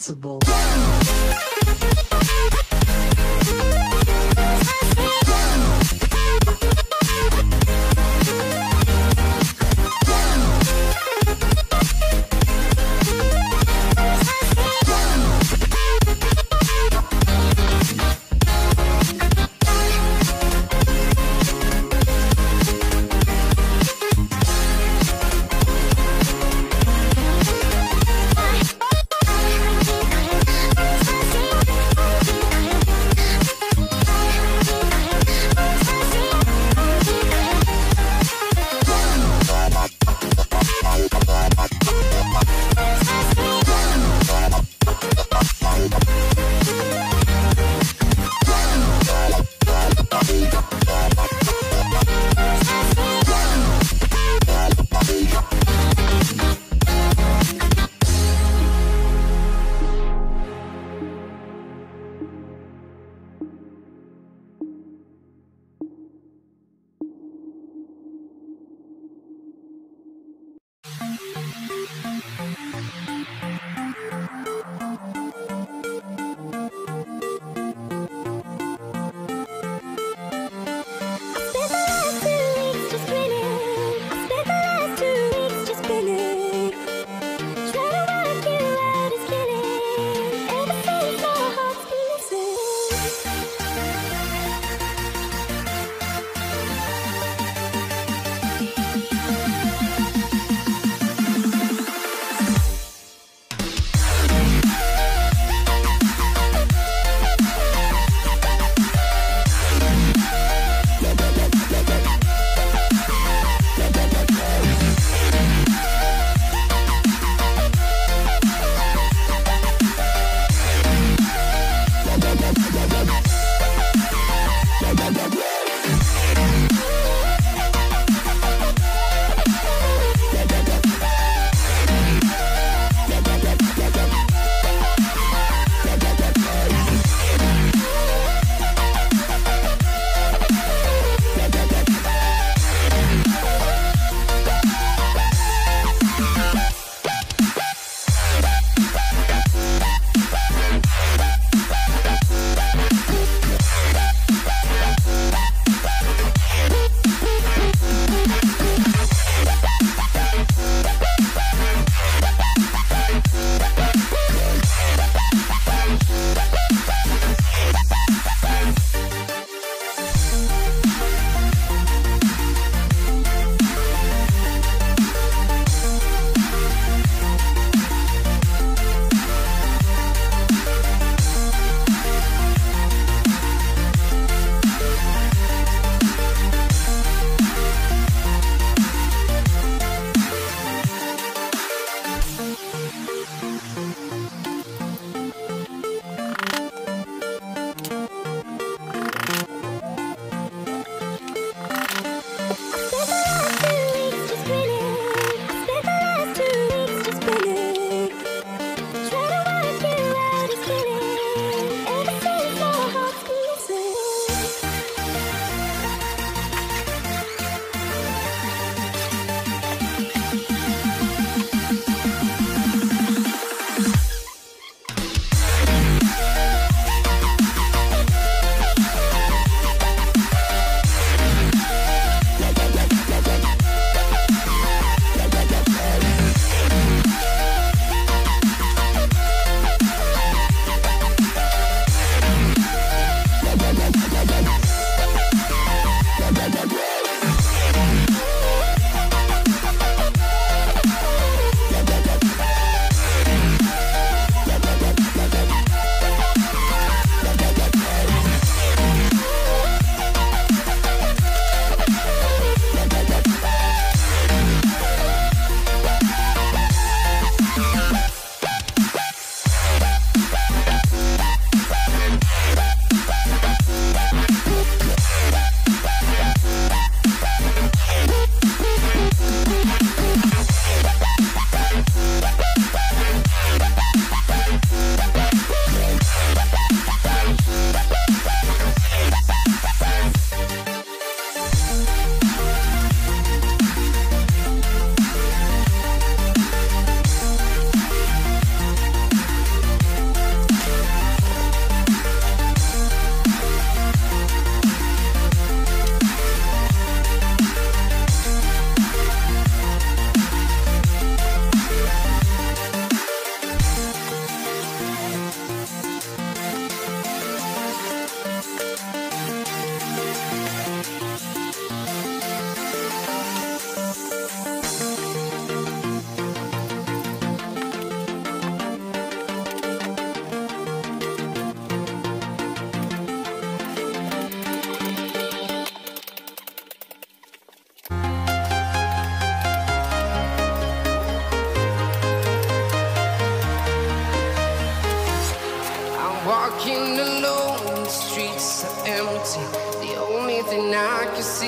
sensible.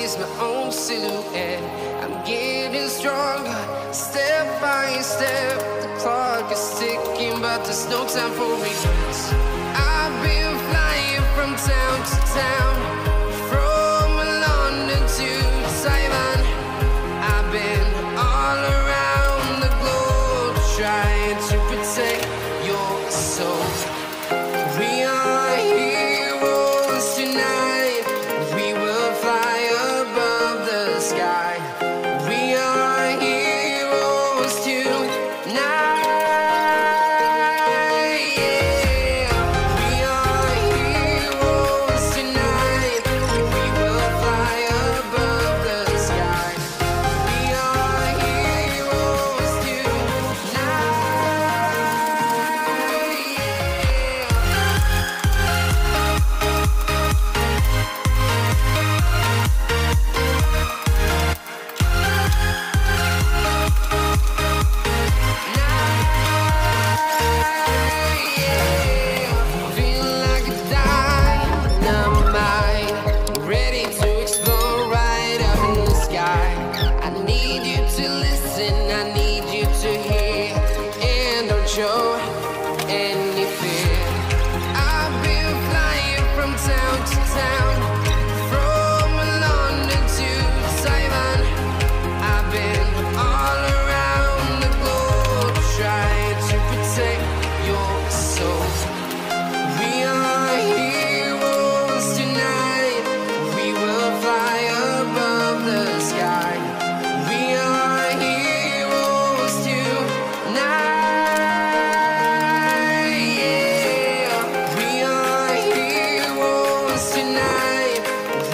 chase my own silhouette. I'm getting stronger, step by step. The clock is ticking, but there's no time for regrets. I've been flying from town to town, from London to Taiwan. I've been all around the globe, trying to protect your soul. We are heroes tonight. We will fly above the sky. We are heroes tonight. Yeah. We are heroes tonight. We will fly above the sky. We are heroes tonight. Feeling like a dynamite, ready to explode right up in the sky. I need you to listen, I need you to hear, and don't show any fear. I've been flying from town to town, from London to Taiwan. I've been all around the globe, trying to protect your soul. We are heroes tonight. We will fly above the sky. We are heroes tonight. Yeah. We are heroes tonight.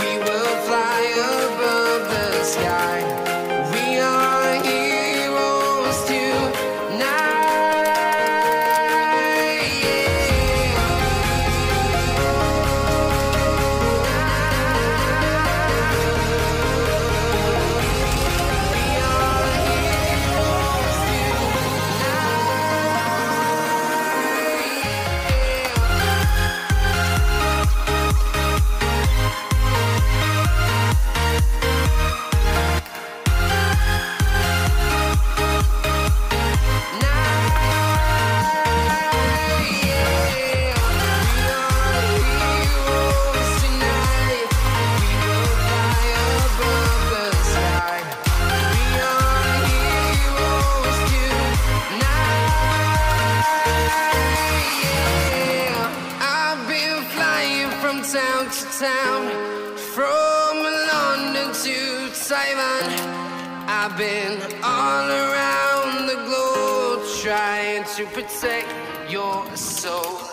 We will fly above the sky. We are heroes tonight. Town to town, from London to Taiwan. I've been all around the globe, trying to protect your soul.